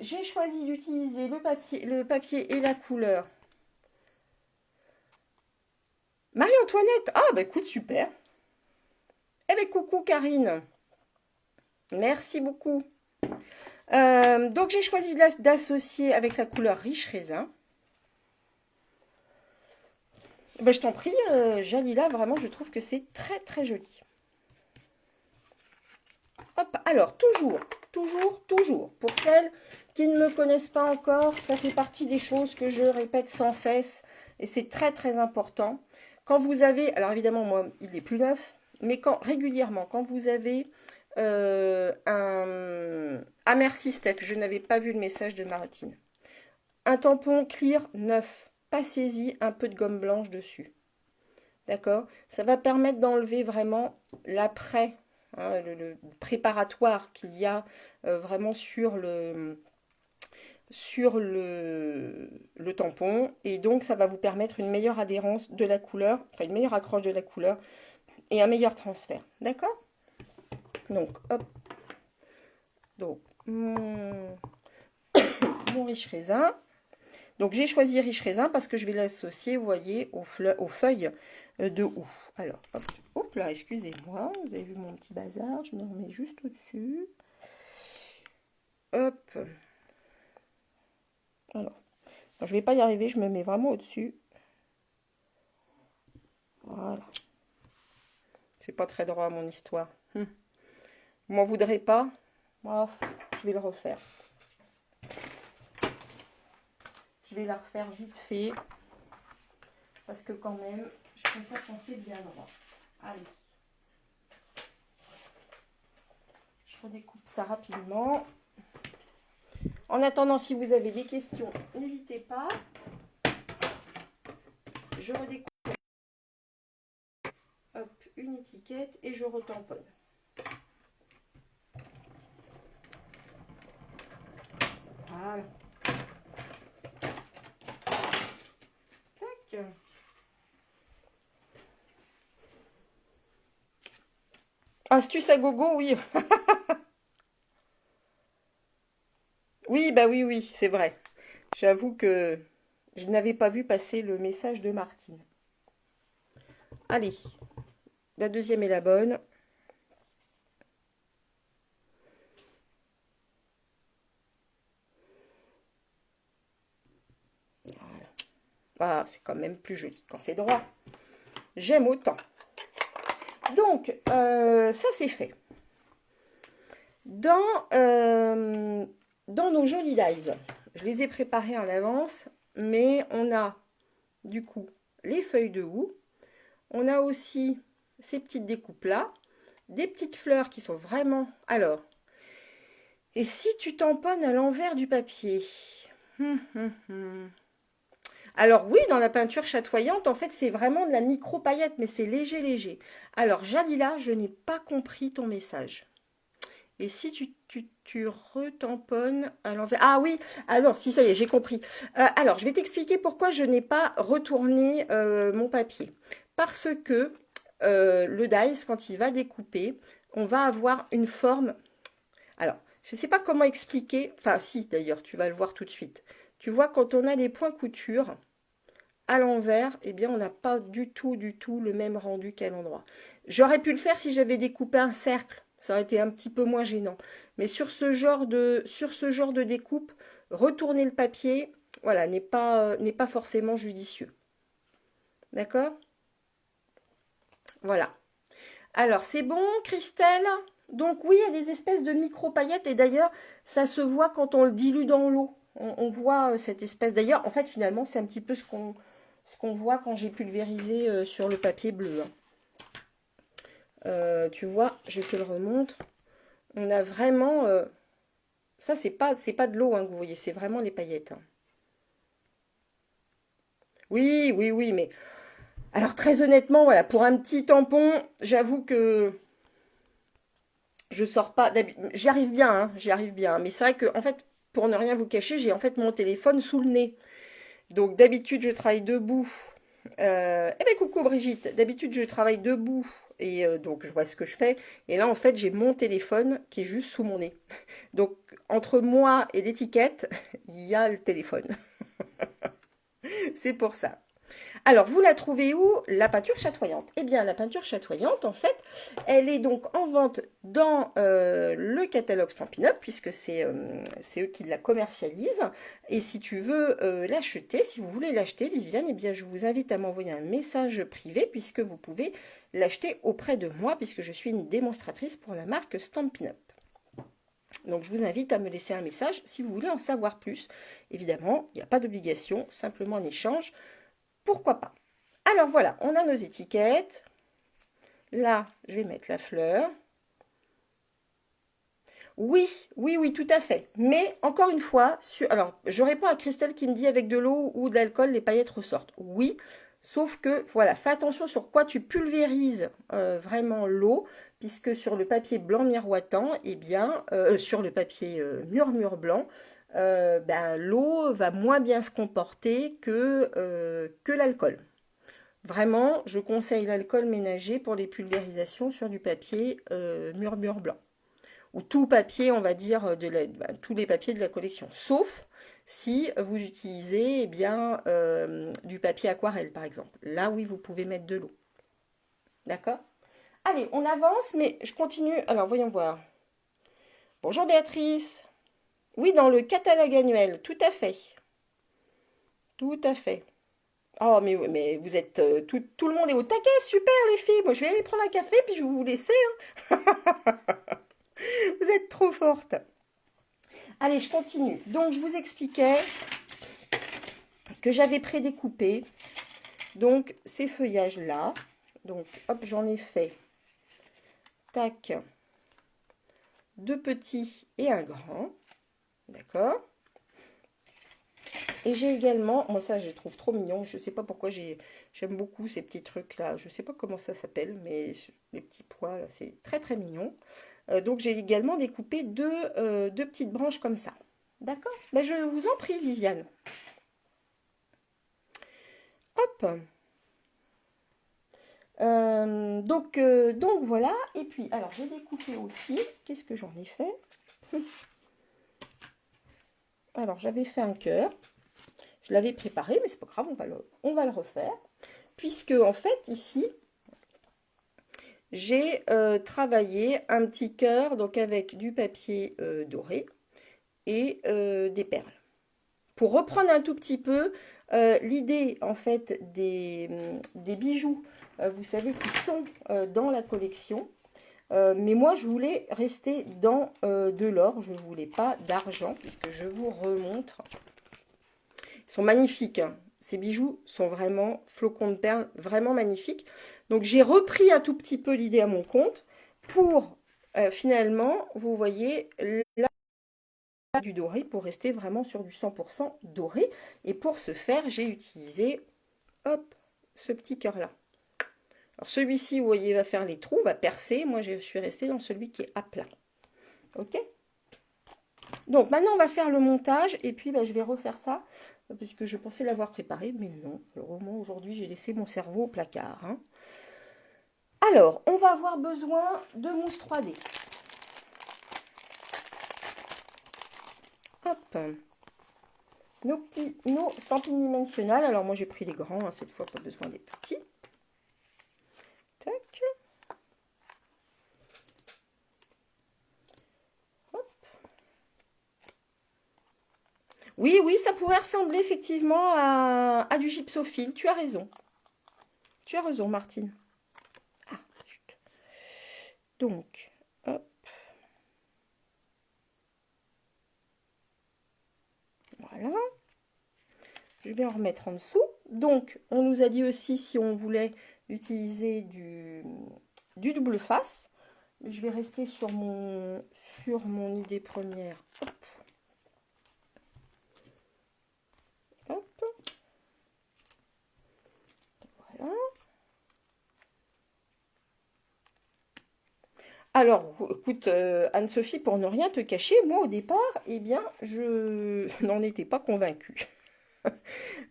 J'ai choisi d'utiliser le papier et la couleur. Marie-Antoinette, ah bah écoute, super. Eh bien coucou Karine. Merci beaucoup. Donc j'ai choisi d'associer avec la couleur riche raisin. Ben, je t'en prie, Jalila, vraiment je trouve que c'est très très joli. Hop, alors toujours, pour celles qui ne me connaissent pas encore, ça fait partie des choses que je répète sans cesse et c'est très très important. Quand vous avez, alors évidemment moi il est plus neuf, mais régulièrement quand vous avez ah merci Steph, je n'avais pas vu le message de Martine. Un tampon clear neuf, passez-y un peu de gomme blanche dessus. D'accord? Ça va permettre d'enlever vraiment l'après, hein, le préparatoire qu'il y a vraiment sur le tampon. Et donc, ça va vous permettre une meilleure adhérence de la couleur, enfin une meilleure accroche de la couleur et un meilleur transfert. D'accord? Donc, hop. Donc, mon riche raisin. Donc, j'ai choisi riche raisin parce que je vais l'associer, vous voyez, aux feuilles de houx. Alors, hop, hop là, excusez-moi, vous avez vu mon petit bazar, je me remets juste au-dessus. Hop. Alors, je ne vais pas y arriver, je me mets vraiment au-dessus. Voilà. C'est pas très droit mon histoire. Vous m'en voudrez pas? Oh, je vais le refaire. Je vais la refaire vite fait. Parce que quand même, je préfère penser bien droit. Allez. Je Je redécoupe ça rapidement. En attendant, si vous avez des questions, n'hésitez pas. Je redécoupe. Hop, une étiquette et je retamponne. Voilà. Tac. Astuce à gogo, oui. Oui, bah oui, oui, c'est vrai. J'avoue que je n'avais pas vu passer le message de Martine. Allez, la deuxième est la bonne. Voilà. Ah, c'est quand même plus joli quand c'est droit. J'aime autant. Donc, ça c'est fait. Dans nos jolis dies, je les ai préparés à l'avance, mais on a du coup les feuilles de houx. On a aussi ces petites découpes là, des petites fleurs qui sont vraiment... Alors, et si tu tamponnes à l'envers du papier Alors oui, dans la peinture chatoyante, en fait, c'est vraiment de la micro-paillette, mais c'est léger, léger. Alors, Jalila, je n'ai pas compris ton message. Et si tu retamponnes à l'envers... Ah oui, ah non, si ça y est, j'ai compris. Alors, je vais t'expliquer pourquoi je n'ai pas retourné mon papier. Parce que le dies, quand il va découper, on va avoir une forme... Alors, je ne sais pas comment expliquer. Enfin, si, d'ailleurs, tu vas le voir tout de suite. Tu vois, quand on a les points couture à l'envers, eh bien, on n'a pas du tout le même rendu qu'à l'endroit. J'aurais pu le faire si j'avais découpé un cercle. Ça aurait été un petit peu moins gênant. Mais sur ce genre de découpe, retourner le papier, voilà, n'est pas forcément judicieux. D'accord? Voilà. Alors, c'est bon, Christelle? Donc oui, il y a des espèces de micro-paillettes. Et d'ailleurs, ça se voit quand on le dilue dans l'eau. On voit cette espèce... D'ailleurs, en fait, finalement, c'est un petit peu ce qu'on voit quand j'ai pulvérisé sur le papier bleu. Tu vois, je te le remonte. On a vraiment... ça, c'est pas de l'eau hein, que vous voyez, c'est vraiment les paillettes. Hein. Oui, oui, oui, mais... Alors, très honnêtement, voilà, pour un petit tampon, j'avoue que je sors pas... J'y arrive bien, hein, j'y arrive bien. Mais c'est vrai que, en fait, pour ne rien vous cacher, j'ai en fait mon téléphone sous le nez. Donc, d'habitude, je travaille debout. Eh bien, coucou Brigitte. D'habitude, je travaille debout. Et donc, je vois ce que je fais. Et là, en fait, j'ai mon téléphone qui est juste sous mon nez. Donc, entre moi et l'étiquette, il y a le téléphone. C'est pour ça. Alors, vous la trouvez où? La peinture chatoyante. Eh bien, la peinture chatoyante, en fait, elle est donc en vente dans le catalogue Stampin' Up, puisque c'est eux qui la commercialisent. Et si tu veux l'acheter, si vous voulez l'acheter, Viviane, eh bien, je vous invite à m'envoyer un message privé, puisque vous pouvez l'acheter auprès de moi, puisque je suis une démonstratrice pour la marque Stampin' Up. Donc, je vous invite à me laisser un message si vous voulez en savoir plus. Évidemment, il n'y a pas d'obligation, simplement un échange. Pourquoi pas? Alors voilà, on a nos étiquettes. Là, je vais mettre la fleur. Oui, oui, oui, tout à fait. Mais encore une fois, alors je réponds à Christelle qui me dit avec de l'eau ou de l'alcool, les paillettes ressortent. Oui, sauf que voilà, fais attention sur quoi tu pulvérises vraiment l'eau, puisque sur le papier blanc miroitant, eh bien, sur le papier mur blanc, ben, l'eau va moins bien se comporter que l'alcool. Vraiment, je conseille l'alcool ménager pour les pulvérisations sur du papier mur blanc. Ou tout papier, on va dire, tous les papiers de la collection. Sauf si vous utilisez eh bien, du papier aquarelle, par exemple. Là, oui, vous pouvez mettre de l'eau. D'accord? Allez, on avance, mais je continue. Alors, voyons voir. Bonjour Béatrice. Oui, dans le catalogue annuel, tout à fait. Tout à fait. Oh, mais vous êtes... tout le monde est au taquet, super les filles. Moi, je vais aller prendre un café, puis je vais vous laisser. Hein. Vous êtes trop fortes. Allez, je continue. Donc, je vous expliquais que j'avais prédécoupé donc ces feuillages-là. Donc, hop, j'en ai fait. Tac. deux petits et un grand. D'accord? Et j'ai également, moi ça je les trouve trop mignon, je sais pas pourquoi j'aime beaucoup ces petits trucs là, je sais pas comment ça s'appelle, mais les petits pois là, c'est très très mignon. Donc j'ai également découpé deux petites branches comme ça. D'accord? Ben, je vous en prie Viviane. Hop. Donc voilà, et puis alors j'ai découpé aussi, qu'est-ce que j'en ai fait? Alors j'avais fait un cœur, je l'avais préparé, mais c'est pas grave, on va le refaire. Puisque en fait ici, j'ai travaillé un petit cœur donc avec du papier doré et des perles. Pour reprendre un tout petit peu l'idée en fait des bijoux, vous savez, qui sont dans la collection. Mais moi, je voulais rester dans de l'or, je ne voulais pas d'argent, puisque je vous remontre. Ils sont magnifiques, hein. Ces bijoux sont vraiment flocons de perles, vraiment magnifiques. Donc j'ai repris un tout petit peu l'idée à mon compte pour finalement, vous voyez, là du doré pour rester vraiment sur du 100% doré. Et pour ce faire, j'ai utilisé, hop, ce petit cœur-là. Alors celui-ci, vous voyez, va faire les trous, va percer. Moi, je suis restée dans celui qui est à plat. Ok? Donc maintenant, on va faire le montage et puis je vais refaire ça puisque je pensais l'avoir préparé, mais non. Alors au moins aujourd'hui, j'ai laissé mon cerveau au placard. Hein. Alors, on va avoir besoin de mousse 3D. Hop. Nos stampines dimensionnelles. Alors moi, j'ai pris les grands, hein, cette fois, pas besoin des petits. Tac. Hop. Oui, oui, ça pourrait ressembler effectivement à du gypsophile. Tu as raison. Tu as raison, Martine. Ah, chut. Donc, hop. Voilà. Je vais en remettre en dessous. Donc, on nous a dit aussi si on voulait utiliser du double face. Je vais rester sur mon idée première. Hop. Hop. Voilà. Alors, écoute, Anne-Sophie, pour ne rien te cacher, moi au départ, eh bien, je n'en étais pas convaincue.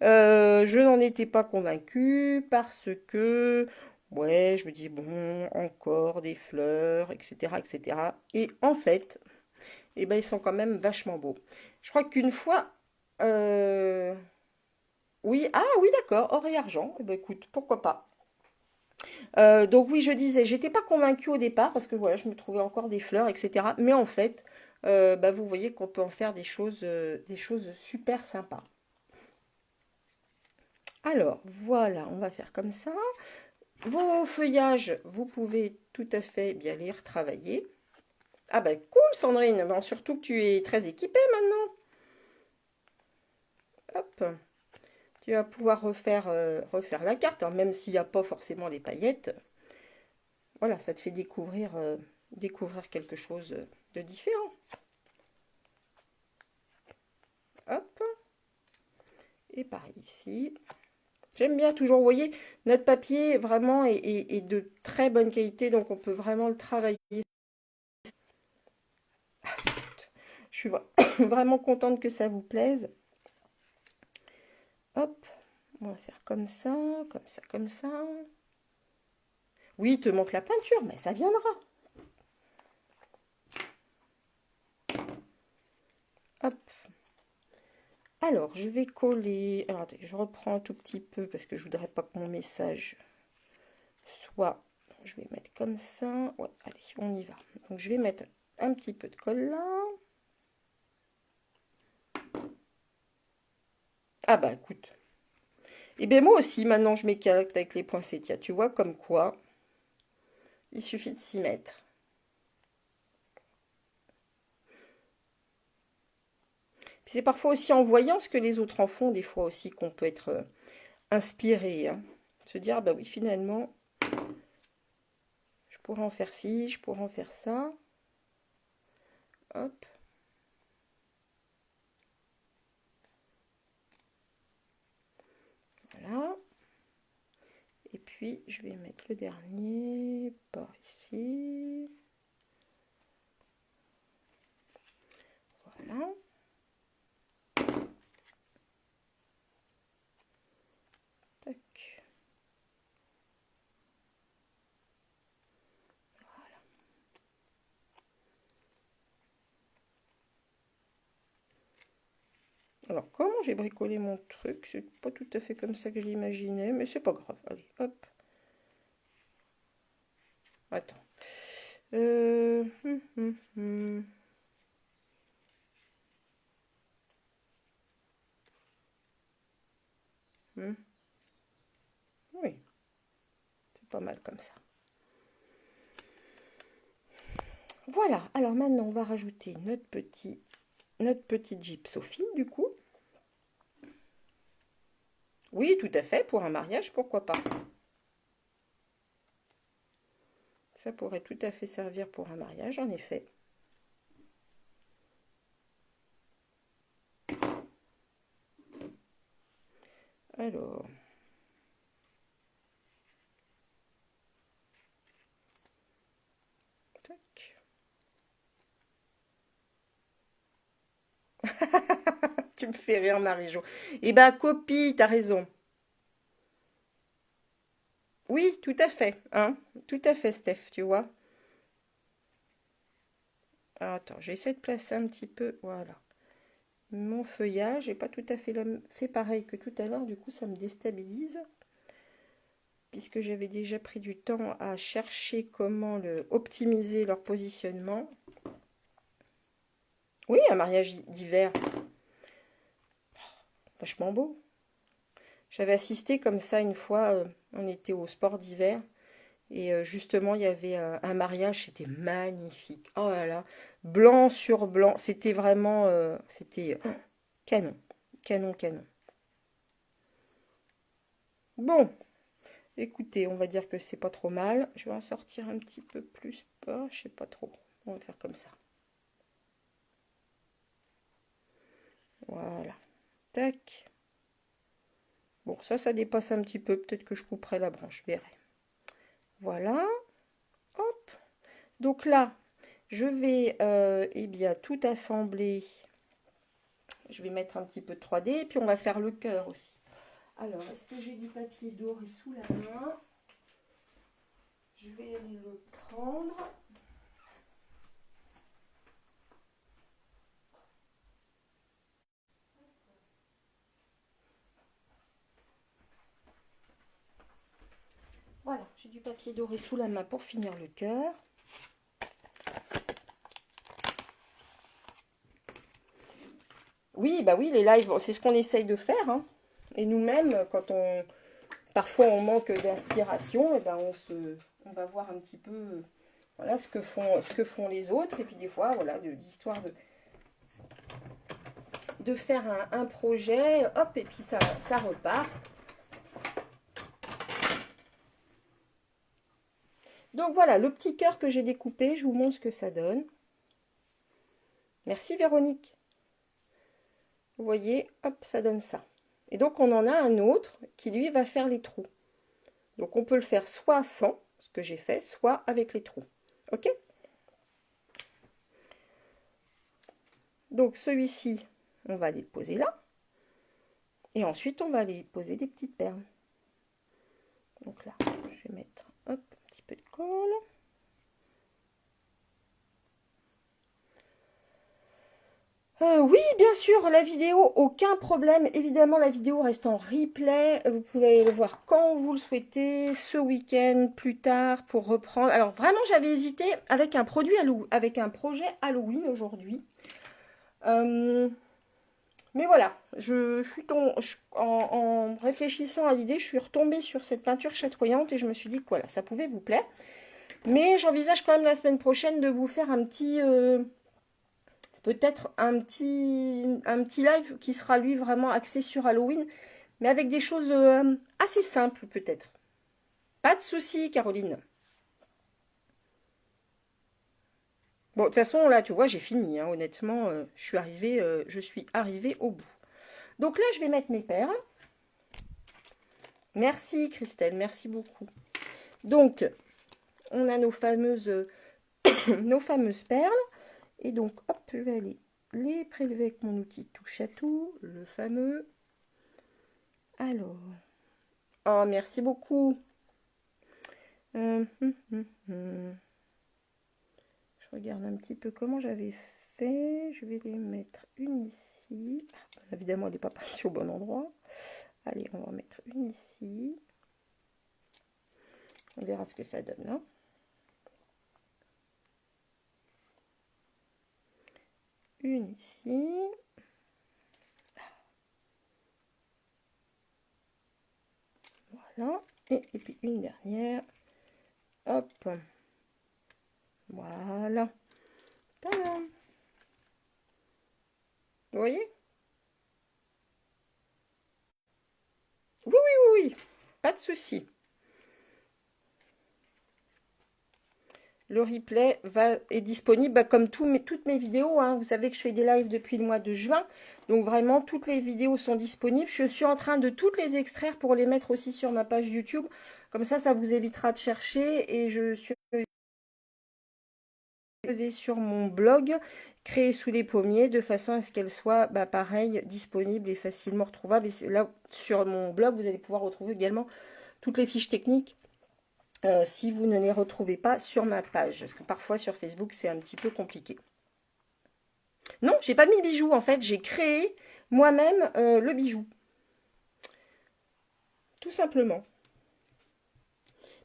Je n'en étais pas convaincue parce que, ouais, je me dis, bon, encore des fleurs, etc., etc. Et en fait, eh ben, ils sont quand même vachement beaux. Je crois qu'une fois, oui, ah oui, d'accord, or et argent. Eh ben, écoute, pourquoi pas. Donc oui, je disais, j'étais pas convaincue au départ parce que voilà, je me trouvais encore des fleurs, etc. Mais en fait, vous voyez qu'on peut en faire des choses super sympas. Alors, voilà, on va faire comme ça. Vos feuillages, vous pouvez tout à fait bien les retravailler. Ah bah cool Sandrine, bon, surtout que tu es très équipée maintenant. Hop, tu vas pouvoir refaire la carte, alors même s'il n'y a pas forcément les paillettes. Voilà, ça te fait découvrir quelque chose de différent. Hop, et pareil ici. J'aime bien toujours, vous voyez, notre papier vraiment est de très bonne qualité, donc on peut vraiment le travailler. Je suis vraiment contente que ça vous plaise. Hop, on va faire comme ça, comme ça, comme ça. Oui, il te manque la peinture, mais ça viendra. Hop. Alors, je vais coller. Alors, attendez, je reprends un tout petit peu parce que je voudrais pas que mon message soit. Je vais mettre comme ça. Ouais, allez, on y va. Donc, je vais mettre un petit peu de colle là. Ah bah écoute. Et bien moi aussi, maintenant, je m'éclate avec les poinsettias. Tu vois, comme quoi, il suffit de s'y mettre. Puis c'est parfois aussi en voyant ce que les autres en font, des fois aussi, qu'on peut être inspiré. Hein. Se dire, ah bah oui, finalement, je pourrais en faire ci, je pourrais en faire ça. hop. Voilà. Et puis, je vais mettre le dernier par ici. Voilà. Tac. Voilà. Alors, comment j'ai bricolé mon truc? C'est pas tout à fait comme ça que je l'imaginais, mais c'est pas grave. Allez, hop. Attends. Oui, c'est pas mal comme ça. Voilà, alors maintenant on va rajouter notre petite gypsophile du coup. Oui, tout à fait, pour un mariage, pourquoi pas. Ça pourrait tout à fait servir pour un mariage, en effet. Alors... Tac. Tu me fais rire, Marie-Jo. Eh ben, copie, t'as raison. Oui, tout à fait, hein. Tout à fait, Steph, tu vois. Alors, attends, j'essaie de placer un petit peu, voilà. Mon feuillage n'est pas tout à fait pareil que tout à l'heure, du coup, ça me déstabilise. Puisque j'avais déjà pris du temps à chercher comment optimiser leur positionnement. Oui, un mariage d'hiver. Vachement beau. J'avais assisté comme ça une fois, on était au sport d'hiver. Et justement, il y avait un mariage, c'était magnifique. Oh là là, blanc sur blanc. C'était vraiment, c'était canon, canon, canon. Bon, écoutez, on va dire que c'est pas trop mal. Je vais en sortir un petit peu plus pas, je sais pas trop. On va faire comme ça. Voilà. Tac. Bon, ça dépasse un petit peu. Peut-être que je couperai la branche, je verrai. Voilà. Hop. Donc là, je vais eh bien, tout assembler. Je vais mettre un petit peu de 3D et puis on va faire le cœur aussi. Alors, est-ce que j'ai du papier doré sous la main? Je vais aller le prendre. Voilà, j'ai du papier doré sous la main pour finir le cœur. Oui, bah oui, les lives, c'est ce qu'on essaye de faire. Hein. Et nous-mêmes, parfois on manque d'inspiration, et ben on va voir un petit peu voilà, ce que font les autres. Et puis des fois, voilà, l'histoire de faire un projet, hop, et puis ça repart. Donc voilà, le petit cœur que j'ai découpé, je vous montre ce que ça donne. Merci Véronique. Vous voyez, hop, ça donne ça. Et donc on en a un autre qui lui va faire les trous. Donc on peut le faire soit sans, ce que j'ai fait, soit avec les trous. Ok? Donc celui-ci, on va les poser là. Et ensuite, on va aller poser des petites perles. Donc là, je vais mettre hop, un petit peu de colle. Oui, bien sûr, la vidéo, aucun problème. Évidemment, la vidéo reste en replay. Vous pouvez le voir quand vous le souhaitez, ce week-end, plus tard, pour reprendre. Alors, vraiment, j'avais hésité avec un projet Halloween aujourd'hui. Mais voilà, en réfléchissant à l'idée, je suis retombée sur cette peinture chatoyante et je me suis dit que voilà, ça pouvait vous plaire. Mais j'envisage quand même la semaine prochaine de vous faire un petit... peut-être un petit live qui sera lui vraiment axé sur Halloween, mais avec des choses assez simples peut-être. Pas de souci, Caroline. Bon, de toute façon, là, tu vois, j'ai fini, hein, honnêtement, je suis arrivée au bout. Donc là, je vais mettre mes perles. Merci, Christelle, merci beaucoup. Donc, on a nos fameuses, nos fameuses perles. Et donc, hop, je vais aller les prélever avec mon outil touche à tout, le fameux. Alors, oh, merci beaucoup. Je regarde un petit peu comment j'avais fait. Je vais les mettre une ici. Évidemment, elle n'est pas partie au bon endroit. Allez, on va en mettre une ici. On verra ce que ça donne. Hein. Une ici. Voilà. Et puis une dernière. Hop. Voilà. Tadam. Vous voyez? Oui, oui, oui, oui. Pas de souci. Le replay est disponible comme toutes mes vidéos. Hein. Vous savez que je fais des lives depuis le mois de juin. Donc vraiment, toutes les vidéos sont disponibles. Je suis en train de toutes les extraire pour les mettre aussi sur ma page YouTube. Comme ça vous évitera de chercher. Et je suis sur mon blog, créé sous les pommiers, de façon à ce qu'elle soit pareil, disponible et facilement retrouvable. Et là, sur mon blog, vous allez pouvoir retrouver également toutes les fiches techniques. Si vous ne les retrouvez pas sur ma page. Parce que parfois sur Facebook, c'est un petit peu compliqué. Non, j'ai pas mis le bijou. En fait, j'ai créé moi-même le bijou. Tout simplement.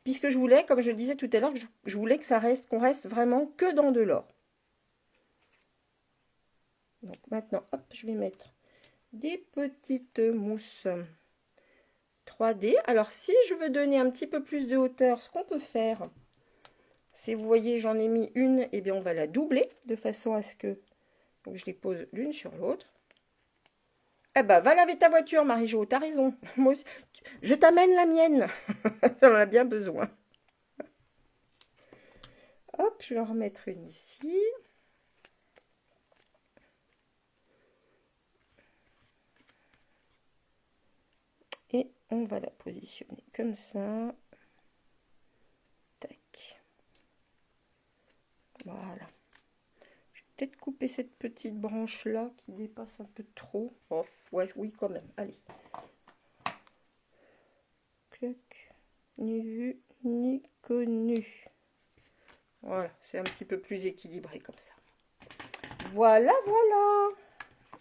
Puisque je voulais, comme je le disais tout à l'heure, je voulais que qu'on reste vraiment que dans de l'or. Donc maintenant, hop, je vais mettre des petites mousses 3D. Alors, si je veux donner un petit peu plus de hauteur, ce qu'on peut faire, c'est, vous voyez, j'en ai mis une, et bien on va la doubler de façon à ce que donc je les pose l'une sur l'autre. Eh ben, va laver ta voiture, Marie-Jo, t'as raison. Moi aussi, je t'amène la mienne. Ça en a bien besoin. Hop, je vais en remettre une ici. Et on va la positionner comme ça. Tac. Voilà. Je vais peut-être couper cette petite branche-là qui dépasse un peu trop. Oh, ouais, oui, quand même. Allez. Clac. Ni vu, ni connu. Voilà, c'est un petit peu plus équilibré comme ça. Voilà, voilà.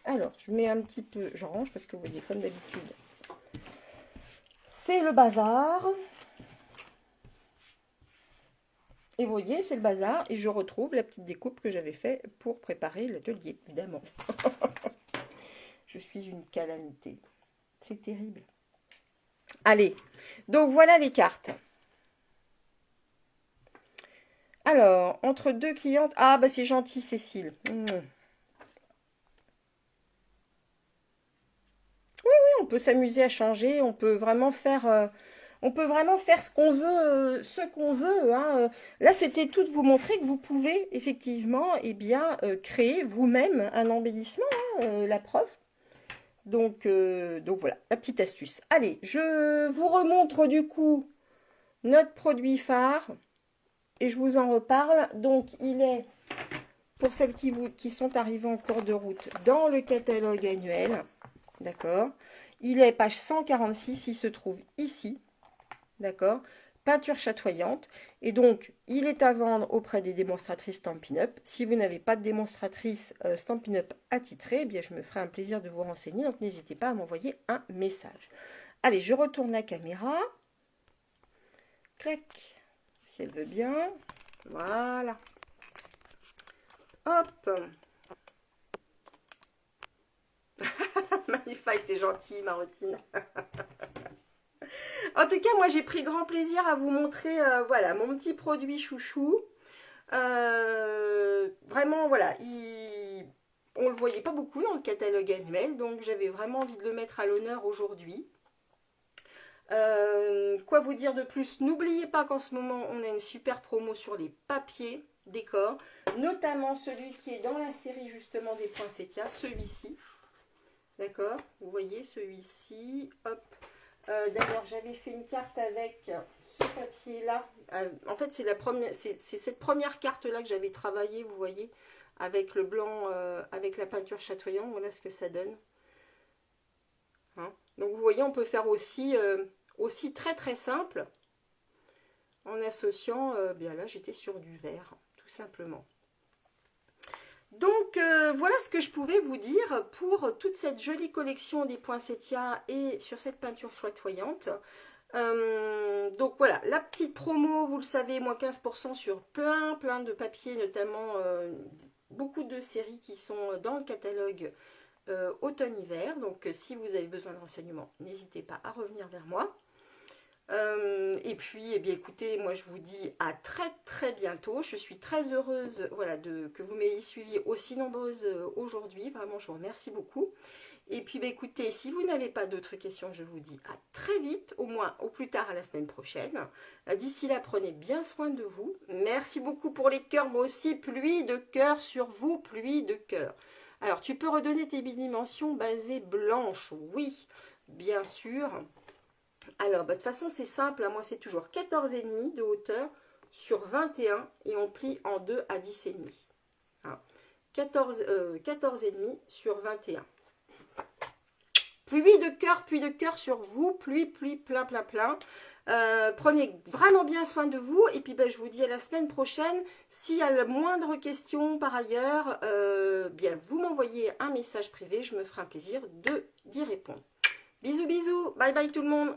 Alors, je mets un petit peu, je range parce que vous voyez, comme d'habitude, c'est le bazar. Et vous voyez, c'est le bazar. Et je retrouve la petite découpe que j'avais fait pour préparer l'atelier, évidemment. Je suis une calamité. C'est terrible. Allez, donc voilà les cartes. Alors, entre deux clientes... Ah, bah c'est gentil, Cécile. On peut s'amuser à changer, on peut vraiment faire, ce qu'on veut. Hein. Là, c'était tout de vous montrer que vous pouvez effectivement, bien, créer vous-même un embellissement, hein, la preuve. Donc voilà, la petite astuce. Allez, je vous remontre du coup notre produit phare et je vous en reparle. Donc, il est, pour celles qui sont arrivées en cours de route, dans le catalogue annuel. D'accord. Il est page 146, il se trouve ici. D'accord. Peinture chatoyante. Et donc, il est à vendre auprès des démonstratrices Stampin' Up. Si vous n'avez pas de démonstratrice Stampin' Up attitrée, eh bien, je me ferai un plaisir de vous renseigner. Donc, n'hésitez pas à m'envoyer un message. Allez, je retourne la caméra. Clac. Si elle veut bien. Voilà. Hop. Magnifique, t'es gentille, Marotine. En tout cas, moi, j'ai pris grand plaisir à vous montrer, voilà, mon petit produit chouchou. Vraiment, voilà, on le voyait pas beaucoup dans le catalogue annuel, donc j'avais vraiment envie de le mettre à l'honneur aujourd'hui. Quoi vous dire de plus? N'oubliez pas qu'en ce moment, on a une super promo sur les papiers décor. notamment celui qui est dans la série justement des poinsettias, celui-ci. D'accord? Vous voyez celui-ci. Hop. D'ailleurs, j'avais fait une carte avec ce papier-là. En fait, c'est cette première carte-là que j'avais travaillée, vous voyez, avec le blanc, avec la peinture chatoyante. Voilà ce que ça donne. Hein? Donc, vous voyez, on peut faire aussi très très simple en associant, bien là, j'étais sur du vert, tout simplement. Donc, voilà ce que je pouvais vous dire pour toute cette jolie collection des poinsettias et sur cette peinture chatoyante. Donc, voilà, la petite promo, vous le savez, moins 15% sur plein de papiers, notamment beaucoup de séries qui sont dans le catalogue automne-hiver. Donc, si vous avez besoin de renseignements, n'hésitez pas à revenir vers moi. Et puis, eh bien, écoutez, moi je vous dis à très bientôt. Je suis très heureuse, voilà, que vous m'ayez suivi aussi nombreuses aujourd'hui. Vraiment, je vous remercie beaucoup. Et puis, bah, écoutez, si vous n'avez pas d'autres questions, je vous dis à très vite, au moins au plus tard à la semaine prochaine. D'ici là, prenez bien soin de vous. Merci beaucoup pour les cœurs, moi aussi, pluie de cœurs sur vous, pluie de cœurs. Alors, tu peux redonner tes bidimensions basées blanches, oui, bien sûr. Alors, bah, de toute façon, c'est simple. Hein, moi, c'est toujours 14,5 de hauteur sur 21 et on plie en 2 à 10,5. Hein. 14,5 sur 21. Pluie de cœur sur vous. Pluie, plein. Prenez vraiment bien soin de vous. Et puis, bah, je vous dis à la semaine prochaine. S'il y a la moindre question par ailleurs, bien, vous m'envoyez un message privé. Je me ferai un plaisir d'y répondre. Bisous, bye tout le monde.